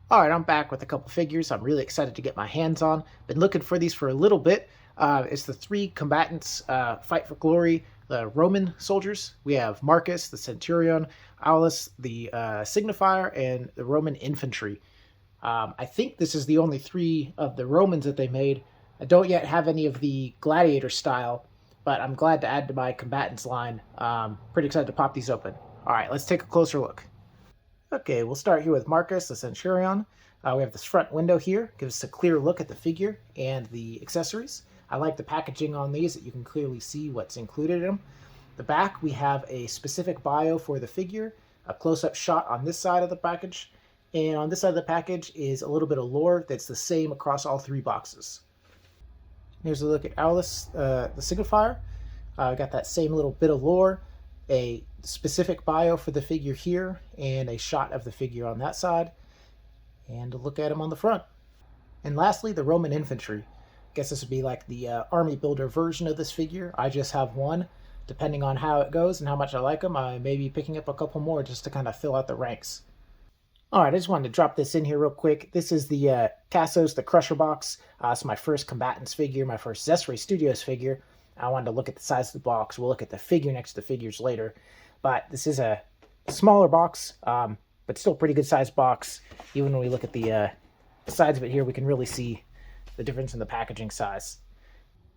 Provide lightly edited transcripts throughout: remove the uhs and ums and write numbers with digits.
Alright, I'm back with a couple figures I'm really excited to get my hands on. Been looking for these for a little bit. It's the three combatants fight for glory, the Roman soldiers. We have Marcus, the Centurion, Aulus, the Signifier, and the Roman Infantry. I think this is the only three of the Romans that they made. I don't yet have any of the gladiator style, but I'm glad to add to my combatants line. Pretty excited to pop these open. Alright, let's take a closer look. Okay, we'll start here with Marcus, the Centurion. We have this front window here, gives us a clear look at the figure and the accessories. I like the packaging on these, that you can clearly see what's included in them. The back, we have a specific bio for the figure, a close-up shot on this side of the package, and on this side of the package is a little bit of lore that's the same across all three boxes. Here's a look at Aulus, the Signifier. Got that same little bit of lore, a specific bio for the figure here, and a shot of the figure on that side, and a look at him on the front. And lastly, the Roman Infantry. I guess this would be like the army builder version of this figure. I just have one. Depending on how it goes and how much I like them, I may be picking up a couple more just to kind of fill out the ranks. Alright, I just wanted to drop this in here real quick. This is the Kasos the Crusher box. It's my first Combatants figure, my first Xesray Studios figure. I wanted to look at the size of the box. We'll look at the figure next to the figures later. But this is a smaller box, but still pretty good sized box. Even when we look at the sides of it here, we can really see the difference in the packaging size.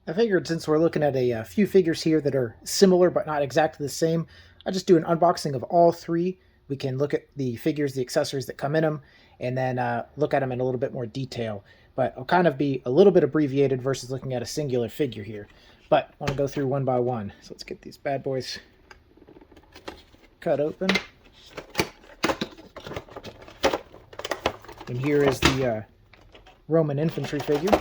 I figured since we're looking at a few figures here that are similar but not exactly the same, I'll just do an unboxing of all three. We can look at the figures, the accessories that come in them, and then look at them in a little bit more detail. But I'll kind of be a little bit abbreviated versus looking at a singular figure here. But I want to go through one by one. So let's get these bad boys cut open. And here is the Roman Infantry figure.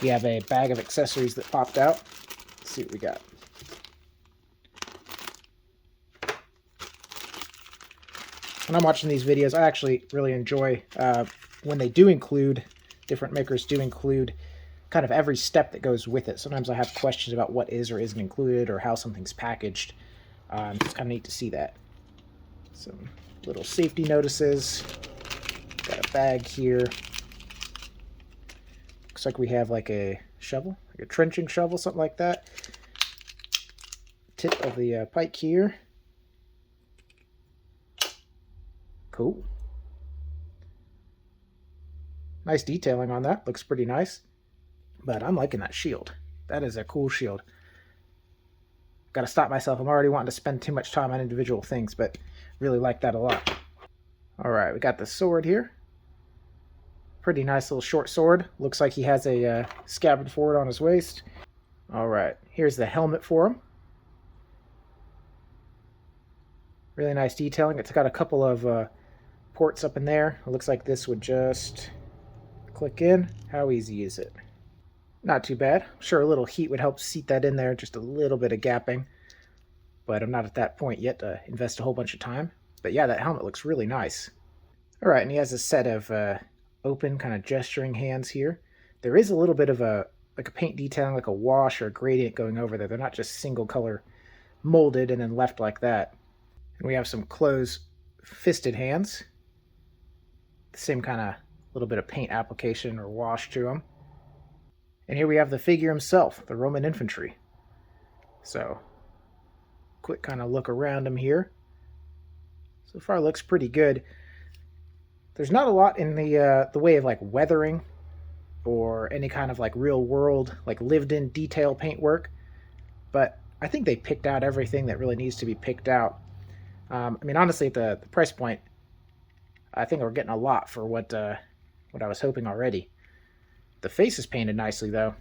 We have a bag of accessories that popped out. Let's see what we got. When I'm watching these videos, I actually really enjoy when they do include, different makers do include kind of every step that goes with it. Sometimes I have questions about what is or isn't included or how something's packaged. It's kind of neat to see that. Some little safety notices. Got a bag here. Looks like we have like a shovel, like a trenching shovel, something like that. Tip of the pike here. Cool. Nice detailing on that. Looks pretty nice. But I'm liking that shield. That is a cool shield. Got to stop myself. I'm already wanting to spend too much time on individual things, but really like that a lot. Alright, we got the sword here. Pretty nice little short sword. Looks like he has a scabbard forward on his waist. Alright, here's the helmet for him. Really nice detailing. It's got a couple of ports up in there. It looks like this would just click in. How easy is it? Not too bad. I'm sure a little heat would help seat that in there, just a little bit of gapping. But I'm not at that point yet to invest a whole bunch of time. But yeah, that helmet looks really nice. Alright, and he has a set of open kind of gesturing hands here. There is a little bit of a paint detailing, like a wash or a gradient going over there. They're not just single color molded and then left like that. And we have some closed fisted hands. The same kind of little bit of paint application or wash to them. And here we have the figure himself, the Roman Infantry. So, quick kind of look around him here. So far looks pretty good. There's not a lot in the way of like weathering or any kind of like real world, like lived in detail paintwork. But I think they picked out everything that really needs to be picked out. I mean, honestly, at the price point, I think we're getting a lot for what I was hoping already. The face is painted nicely, though.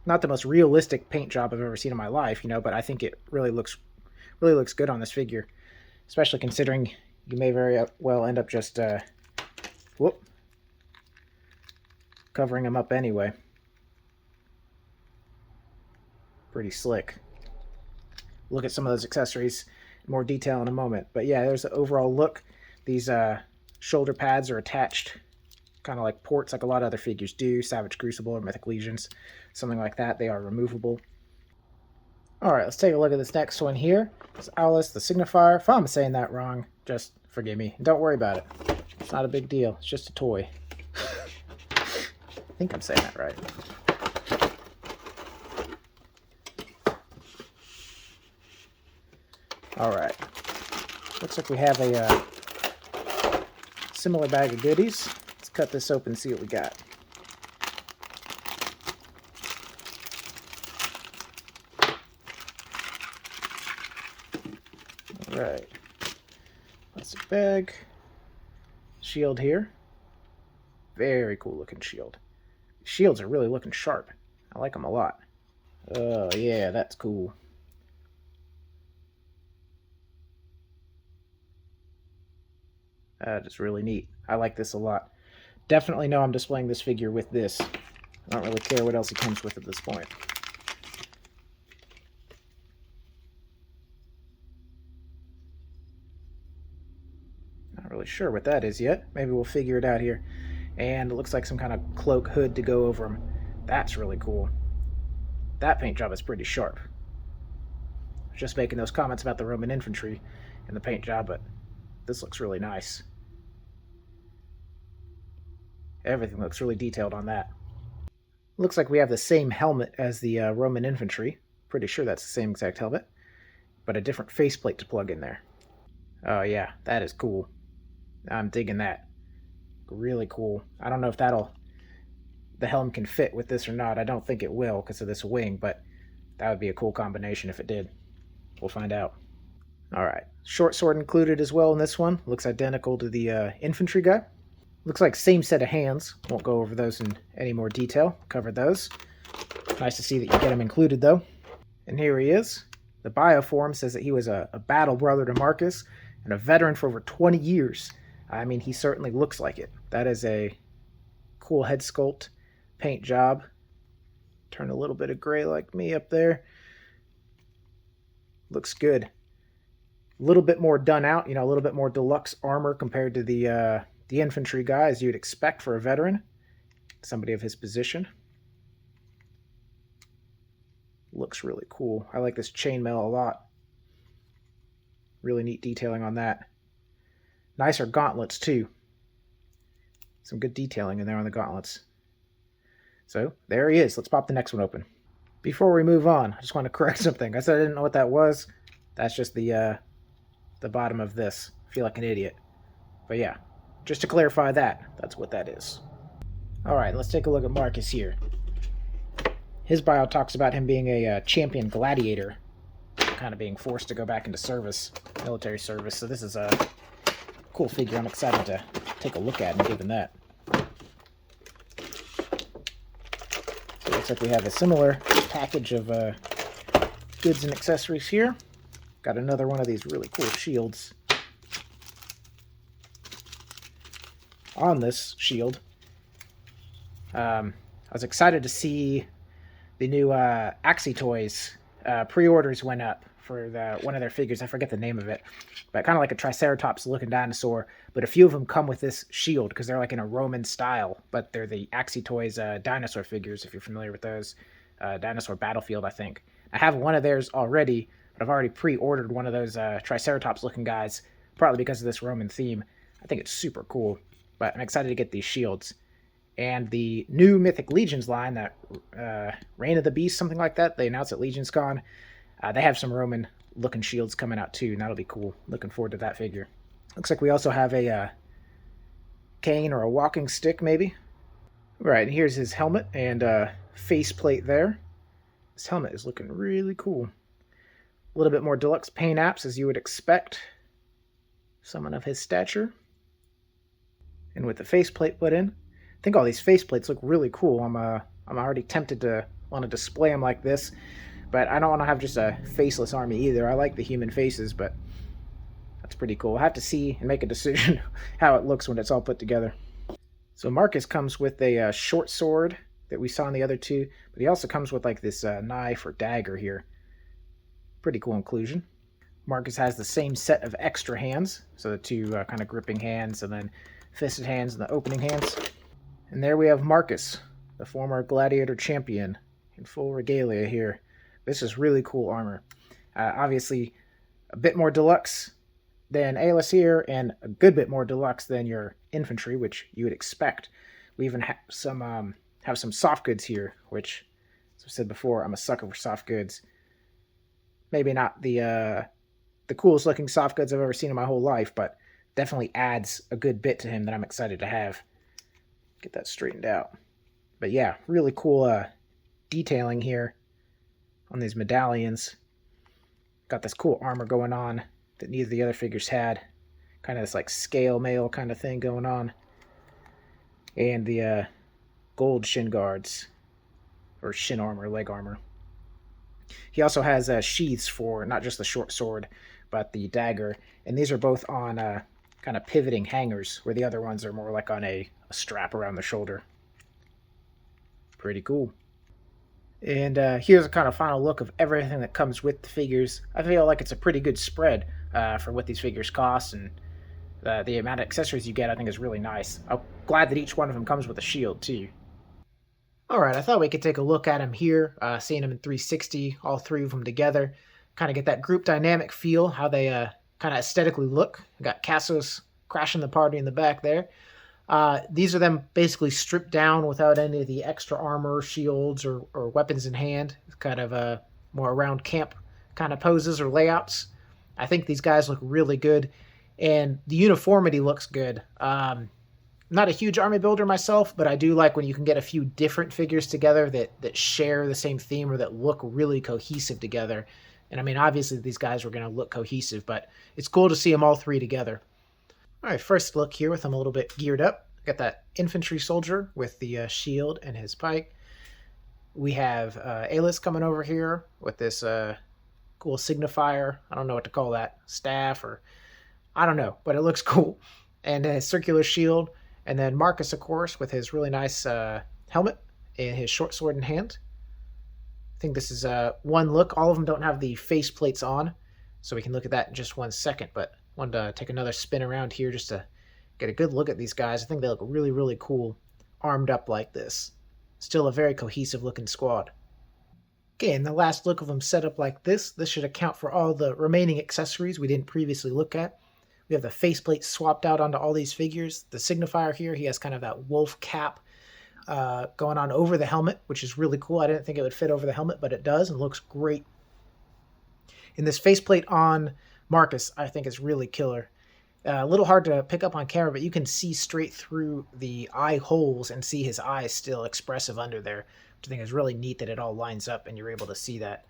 Not the most realistic paint job I've ever seen in my life, but I think it really looks good on this figure, especially considering you may very well end up just covering him up anyway. Pretty slick. Look at some of those accessories in more detail in a moment. But yeah, there's the overall look. These shoulder pads are attached kind of like ports like a lot of other figures do. Savage Crucible or Mythic Legions, something like that. They are removable. Alright, let's take a look at this next one here. It's Aulus the Signifier. If I'm saying that wrong, just forgive me. Don't worry about it. It's not a big deal. It's just a toy. I think I'm saying that right. Alright. Looks like we have a similar bag of goodies. Let's cut this open and see what we got. Alright. Plastic bag. Shield here. Very cool looking shield. Shields are really looking sharp. I like them a lot. Oh yeah, that's cool. That is really neat. I like this a lot. Definitely know I'm displaying this figure with this. I don't really care what else he comes with at this point. Not really sure what that is yet. Maybe we'll figure it out here. And it looks like some kind of cloak hood to go over him. That's really cool. That paint job is pretty sharp. I was just making those comments about the Roman Infantry and the paint job, but this looks really nice. Everything looks really detailed on that. Looks like we have the same helmet as the Roman Infantry. Pretty sure that's the same exact helmet, but a different faceplate to plug in there. Oh yeah, that is cool. I'm digging that. Really cool. I don't know if the helm can fit with this or not. I don't think it will because of this wing, but that would be a cool combination if it did. We'll find out. Alright, short sword included as well in this one. Looks identical to the infantry guy. Looks like same set of hands. Won't go over those in any more detail. Covered those. Nice to see that you get him included though. And here he is. The bioform says that he was a battle brother to Marcus and a veteran for over 20 years. I mean, he certainly looks like it. That is a cool head sculpt, paint job. Turn a little bit of gray like me up there. Looks good. A little bit more done out, a little bit more deluxe armor compared to the infantry guy, as you'd expect for a veteran, somebody of his position. Looks really cool. I like this chainmail a lot. Really neat detailing on that. Nicer gauntlets too. Some good detailing in there on the gauntlets. So there he is. Let's pop the next one open. Before we move on, I just want to correct something. I said I didn't know what that was. That's just the bottom of this. I feel like an idiot. But yeah, just to clarify that's what that is. Alright, let's take a look at Marcus here. His bio talks about him being a champion gladiator, kind of being forced to go back into service, military service. So this is a cool figure. I'm excited to take a look at and give him that. So it looks like we have a similar package of goods and accessories here. Got another one of these really cool shields. On this shield, I was excited to see the new Axie toys. Pre-orders went up for one of their figures. I forget the name of it, but kind of like a Triceratops looking dinosaur, but a few of them come with this shield because they're like in a Roman style, but they're the Axie toys dinosaur figures, if you're familiar with those. Dinosaur Battlefield, I think. I have one of theirs already, but I've already pre-ordered one of those Triceratops looking guys, partly because of this Roman theme. I think it's super cool. But I'm excited to get these shields. And the new Mythic Legions line, that Reign of the Beast, something like that, they announced at LegionsCon. They have some Roman-looking shields coming out too, and that'll be cool. Looking forward to that figure. Looks like we also have a cane or a walking stick, maybe. Right, here's his helmet and faceplate there. This helmet is looking really cool. A little bit more deluxe paint apps, as you would expect. Someone of his stature. And with the faceplate put in, I think all these faceplates look really cool. I'm already tempted to want to display them like this, but I don't want to have just a faceless army either. I like the human faces, but that's pretty cool. I'll have to see and make a decision how it looks when it's all put together. So Marcus comes with a short sword that we saw in the other two, but he also comes with like this knife or dagger here. Pretty cool inclusion. Marcus has the same set of extra hands, so the two kind of gripping hands and then fisted hands and the opening hands. And there we have Marcus, the former gladiator champion, in full regalia here. This is really cool armor. Obviously, a bit more deluxe than Aulus here, and a good bit more deluxe than your infantry, which you would expect. We even have some soft goods here, which, as I said before, I'm a sucker for soft goods. Maybe not the coolest looking soft goods I've ever seen in my whole life, but definitely adds a good bit to him that I'm excited to have. Get that straightened out. But yeah, really cool detailing here on these medallions. Got this cool armor going on that neither of the other figures had. Kind of this like scale mail kind of thing going on. And the gold shin guards, or shin armor, leg armor. He also has sheaths for not just the short sword, but the dagger. And these are both on kind of pivoting hangers, where the other ones are more like on a strap around the shoulder. Pretty cool. And here's a kind of final look of everything that comes with the figures. I feel like it's a pretty good spread for what these figures cost, and the amount of accessories you get I think is really nice. I'm glad that each one of them comes with a shield too. Alright, I thought we could take a look at them here, seeing them in 360, all three of them together. Kind of get that group dynamic feel, how they kind of aesthetically look. We got Kasos crashing the party in the back there. These are them basically stripped down without any of the extra armor, shields, or weapons in hand. Kind of more around camp kind of poses or layouts. I think these guys look really good, and the uniformity looks good. Not a huge army builder myself, but I do like when you can get a few different figures together that share the same theme or that look really cohesive together. And I mean, obviously these guys were going to look cohesive, but it's cool to see them all three together. All right, first look here with them a little bit geared up. Got that infantry soldier with the shield and his pike. We have Aulus coming over here with this cool signifier. I don't know what to call that. Staff, or I don't know, but it looks cool. And a circular shield. And then Marcus, of course, with his really nice helmet and his short sword in hand. I think this is one look. All of them don't have the face plates on, so we can look at that in just 1 second. But I wanted to take another spin around here just to get a good look at these guys. I think they look really, really cool, armed up like this. Still a very cohesive looking squad. Okay, and the last look of them set up like this. This should account for all the remaining accessories we didn't previously look at. We have the faceplate swapped out onto all these figures. The signifier here, he has kind of that wolf cap going on over the helmet, which is really cool. I didn't think it would fit over the helmet, but it does and looks great. And this faceplate on Marcus, I think, is really killer. A little hard to pick up on camera, but you can see straight through the eye holes and see his eyes still expressive under there, which I think is really neat that it all lines up and you're able to see that.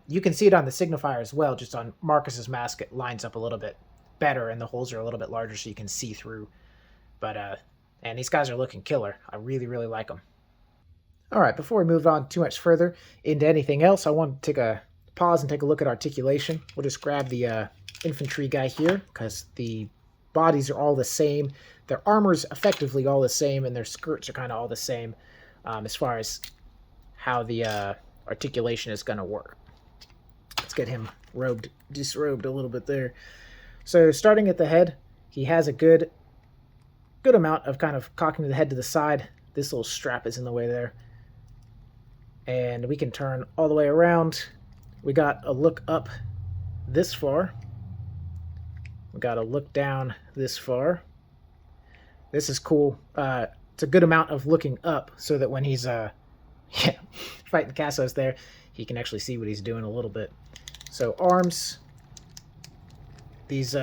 You can see it on the signifier as well. Just on Marcus's mask, it lines up a little bit better and the holes are a little bit larger so you can see through. But and these guys are looking killer. I really, really like them. All right, before we move on too much further into anything else, I want to take a pause and take a look at articulation. We'll just grab the infantry guy here because the bodies are all the same. Their armor's effectively all the same, and their skirts are kind of all the same as far as how the articulation is going to work. Let's get him disrobed a little bit there. So starting at the head, he has a good amount of kind of cocking the head to the side. This little strap is in the way there. And we can turn all the way around. We got a look up this far. We got a look down this far. This is cool. It's a good amount of looking up so that when he's fighting Kasos there, he can actually see what he's doing a little bit. So arms. These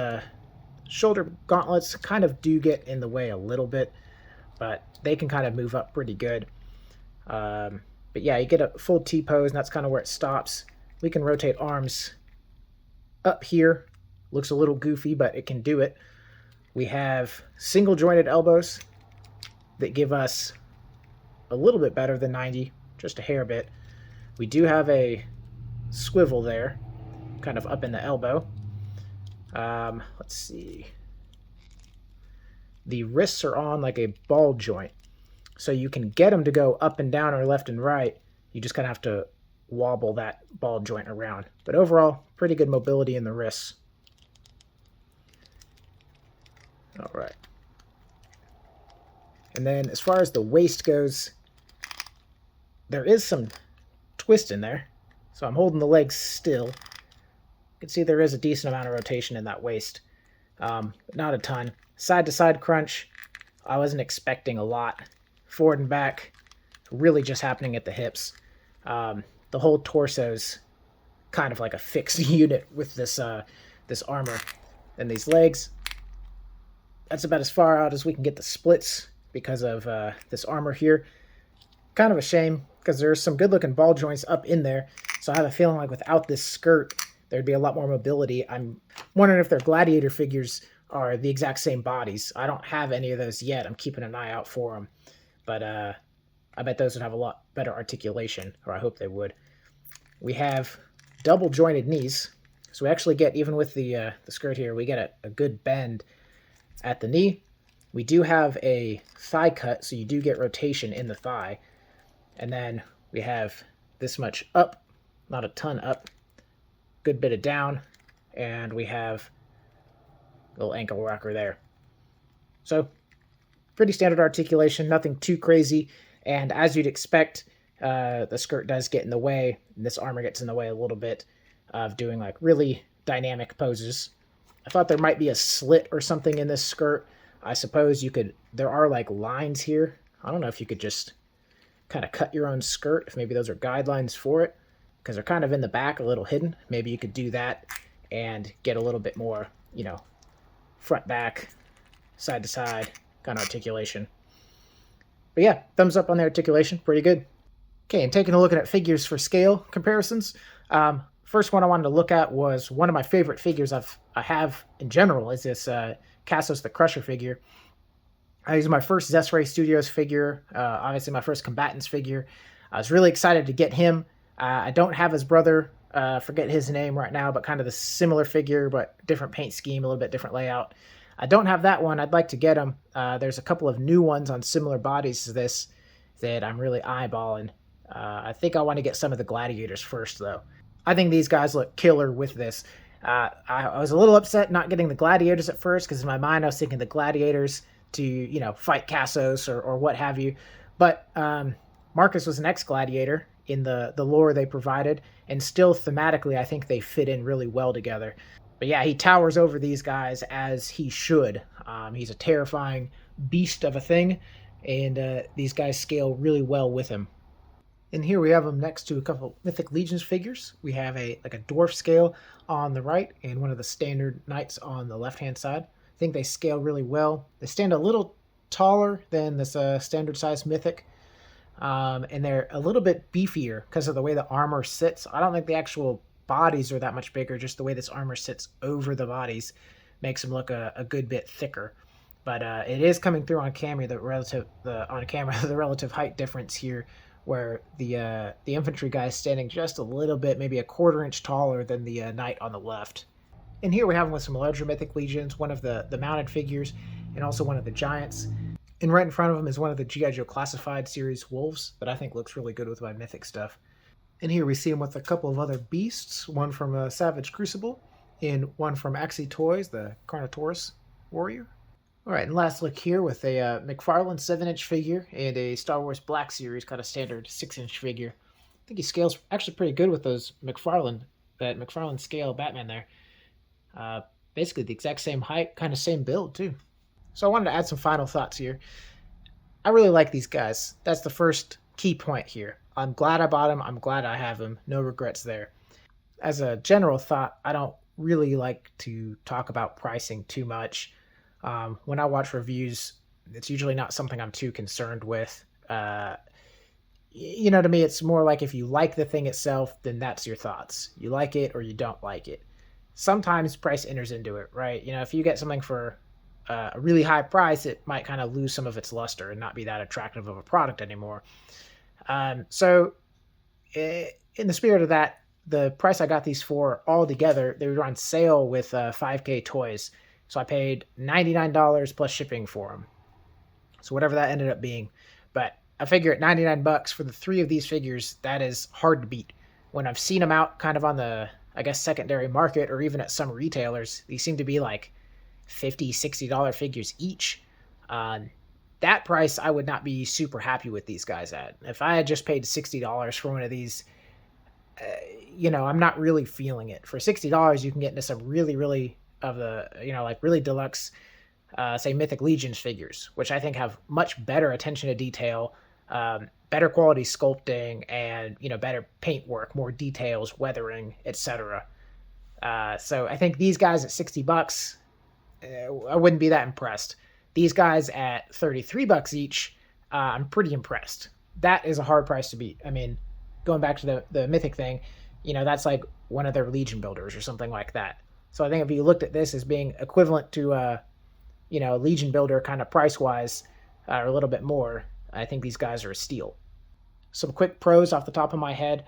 shoulder gauntlets kind of do get in the way a little bit, but they can kind of move up pretty good. But yeah, you get a full T-pose, and that's kind of where it stops. We can rotate arms up here. Looks a little goofy, but it can do it. We have single jointed elbows that give us a little bit better than 90, just a hair bit. We do have a swivel there, kind of up in the elbow. Let's see. The wrists are on like a ball joint, so you can get them to go up and down or left and right. You just kind of have to wobble that ball joint around. But overall, pretty good mobility in the wrists. All right. And then as far as the waist goes, there is some twist in there. So I'm holding the legs still. You can see there is a decent amount of rotation in that waist. Not a ton. Side to side crunch, I wasn't expecting a lot. Forward and back, really just happening at the hips. The whole torso's kind of like a fixed unit with this armor. And these legs, that's about as far out as we can get the splits because of this armor here. Kind of a shame, because there's some good looking ball joints up in there. So I have a feeling like without this skirt, there'd be a lot more mobility. I'm wondering if their gladiator figures are the exact same bodies. I don't have any of those yet. I'm keeping an eye out for them. But I bet those would have a lot better articulation, or I hope they would. We have double jointed knees. So we actually get, even with the skirt here, we get a good bend at the knee. We do have a thigh cut, so you do get rotation in the thigh. And then we have this much up, not a ton up, good bit of down, and we have a little ankle rocker there. So pretty standard articulation, nothing too crazy. And as you'd expect, the skirt does get in the way, and this armor gets in the way a little bit of doing like really dynamic poses. I thought there might be a slit or something in this skirt. I suppose you could, there are like lines here. I don't know if you could just kind of cut your own skirt, if maybe those are guidelines for it, because they're kind of in the back, a little hidden. Maybe you could do that and get a little bit more, you know, front, back, side to side kind of articulation. But yeah, thumbs up on the articulation, pretty good. Okay, and taking a look at figures for scale comparisons. First one I wanted to look at was one of my favorite figures I have in general, is this Kasos the Crusher figure. He's my first Xesray Studios figure, obviously my first Combatants figure. I was really excited to get him. I don't have his brother, forget his name right now, but kind of the similar figure, but different paint scheme, a little bit different layout. I don't have that one. I'd like to get him. There's a couple of new ones on similar bodies to this that I'm really eyeballing. I think I want to get some of the gladiators first, though. I think these guys look killer with this. I was a little upset not getting the gladiators at first, because in my mind I was thinking the gladiators to, you know, fight Kasos or what have you. But Marcus was an ex-gladiator in the lore they provided, and still thematically I think they fit in really well together. But yeah, he towers over these guys as he should. He's a terrifying beast of a thing, and these guys scale really well with him. And here we have him next to a couple Mythic Legions figures. We have a dwarf scale on the right and one of the standard knights on the left-hand side. I think they scale really well. They stand a little taller than this standard size Mythic, and they're a little bit beefier because of the way the armor sits. I don't think the actual bodies are that much bigger, just the way this armor sits over the bodies makes them look a good bit thicker. But it is coming through on camera, the relative height difference here, where the infantry guy is standing just a little bit, maybe a quarter-inch taller than the knight on the left. And here we have him with some larger Mythic Legions, one of the mounted figures, and also one of the giants. And right in front of him is one of the G.I. Joe Classified series wolves that I think looks really good with my Mythic stuff. And here we see him with a couple of other beasts, one from Savage Crucible, and one from Axie Toys, the Carnotaurus warrior. All right, and last look here with a McFarlane 7-inch figure and a Star Wars Black Series kind of standard 6-inch figure. I think he scales actually pretty good with those that McFarlane scale Batman there. Basically the exact same height, kind of same build too. So I wanted to add some final thoughts here. I really like these guys. That's the first key point here. I'm glad I bought him. I'm glad I have him. No regrets there. As a general thought, I don't really like to talk about pricing too much. When I watch reviews, it's usually not something I'm too concerned with. To me, it's more like if you like the thing itself, then that's your thoughts. You like it or you don't like it. Sometimes price enters into it, right? If you get something for a really high price, it might kind of lose some of its luster and not be that attractive of a product anymore. So in the spirit of that, the price I got these for all together, they were on sale with 5K Toys. So I paid $99 plus shipping for them. So whatever that ended up being. But I figure at $99 for the 3 of these figures, that is hard to beat. When I've seen them out kind of on the, secondary market or even at some retailers, these seem to be like $50, $60 figures each. That price, I would not be super happy with these guys at. If I had just paid $60 for one of these, I'm not really feeling it. For $60, you can get into some really, really of the, like really deluxe, say Mythic Legions figures, which I think have much better attention to detail, better quality sculpting, and better paintwork, more details, weathering, etc. So I think these guys at $60, I wouldn't be that impressed. These guys at $33 each, I'm pretty impressed. That is a hard price to beat. I mean, going back to the Mythic thing, that's like one of their Legion builders or something like that. So I think if you looked at this as being equivalent to Legion builder kind of price wise, or a little bit more, I think these guys are a steal. Some quick pros off the top of my head.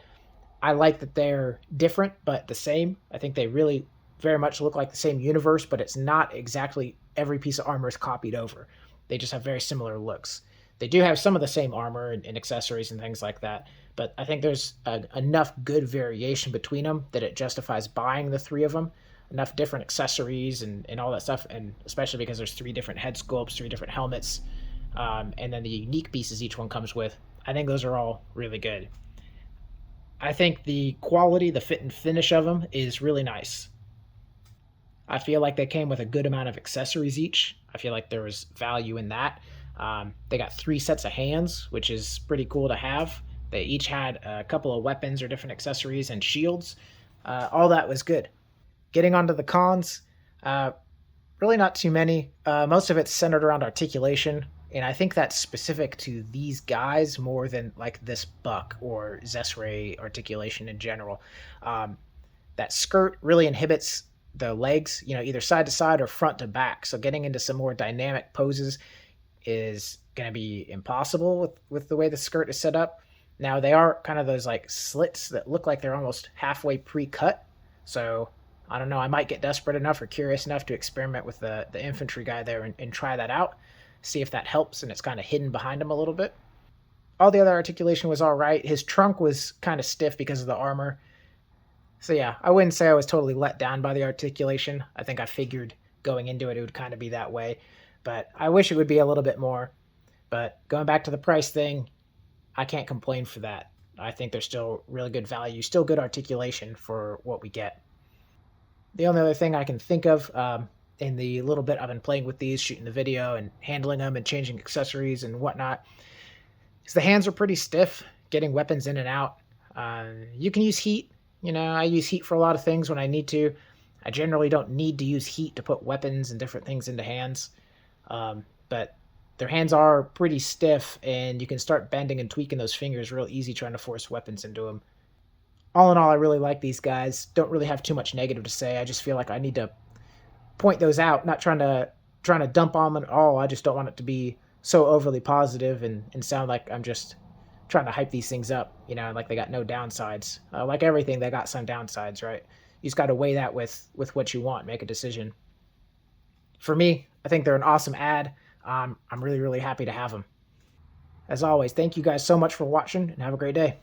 I like that they're different but the same. I think they really very much look like the same universe, but it's not exactly every piece of armor is copied over. They just have very similar looks. They do have some of the same armor and accessories and things like that, but I think there's enough good variation between them that it justifies buying the three of them. Enough different accessories and all that stuff, and especially because there's three different head sculpts, three different helmets, and then the unique pieces each one comes with. I think those are all really good. I think the quality, the fit and finish of them is really nice. I feel like they came with a good amount of accessories each. I feel like there was value in that. They got 3 sets of hands, which is pretty cool to have. They each had a couple of weapons or different accessories and shields. All that was good. Getting onto the cons, really not too many. Most of it's centered around articulation, and I think that's specific to these guys more than like this buck or Xesray articulation in general. That skirt really inhibits the legs, either side to side or front to back. So getting into some more dynamic poses is going to be impossible with the way the skirt is set up. Now they are kind of those like slits that look like they're almost halfway pre-cut. So I don't know, I might get desperate enough or curious enough to experiment with the infantry guy there and try that out, see if that helps, and it's kind of hidden behind him a little bit. All the other articulation was all right. His trunk was kind of stiff because of the armor. So yeah, I wouldn't say I was totally let down by the articulation. I think I figured going into it would kind of be that way, but I wish it would be a little bit more. But going back to the price thing, I can't complain for that. I think there's still really good value, still good articulation for what we get. The only other thing I can think of in the little bit I've been playing with these, shooting the video and handling them and changing accessories and whatnot, is the hands are pretty stiff, getting weapons in and out. You can use heat. I use heat for a lot of things when I need to. I generally don't need to use heat to put weapons and different things into hands. But their hands are pretty stiff, and you can start bending and tweaking those fingers real easy trying to force weapons into them. All in all, I really like these guys. Don't really have too much negative to say. I just feel like I need to point those out, not trying to dump on them at all. I just don't want it to be so overly positive and sound like I'm just trying to hype these things up, like they got no downsides. Like everything, they got some downsides, right? You just got to weigh that with what you want, make a decision. For me, I think they're an awesome ad. I'm really, really happy to have them. As always, thank you guys so much for watching, and have a great day.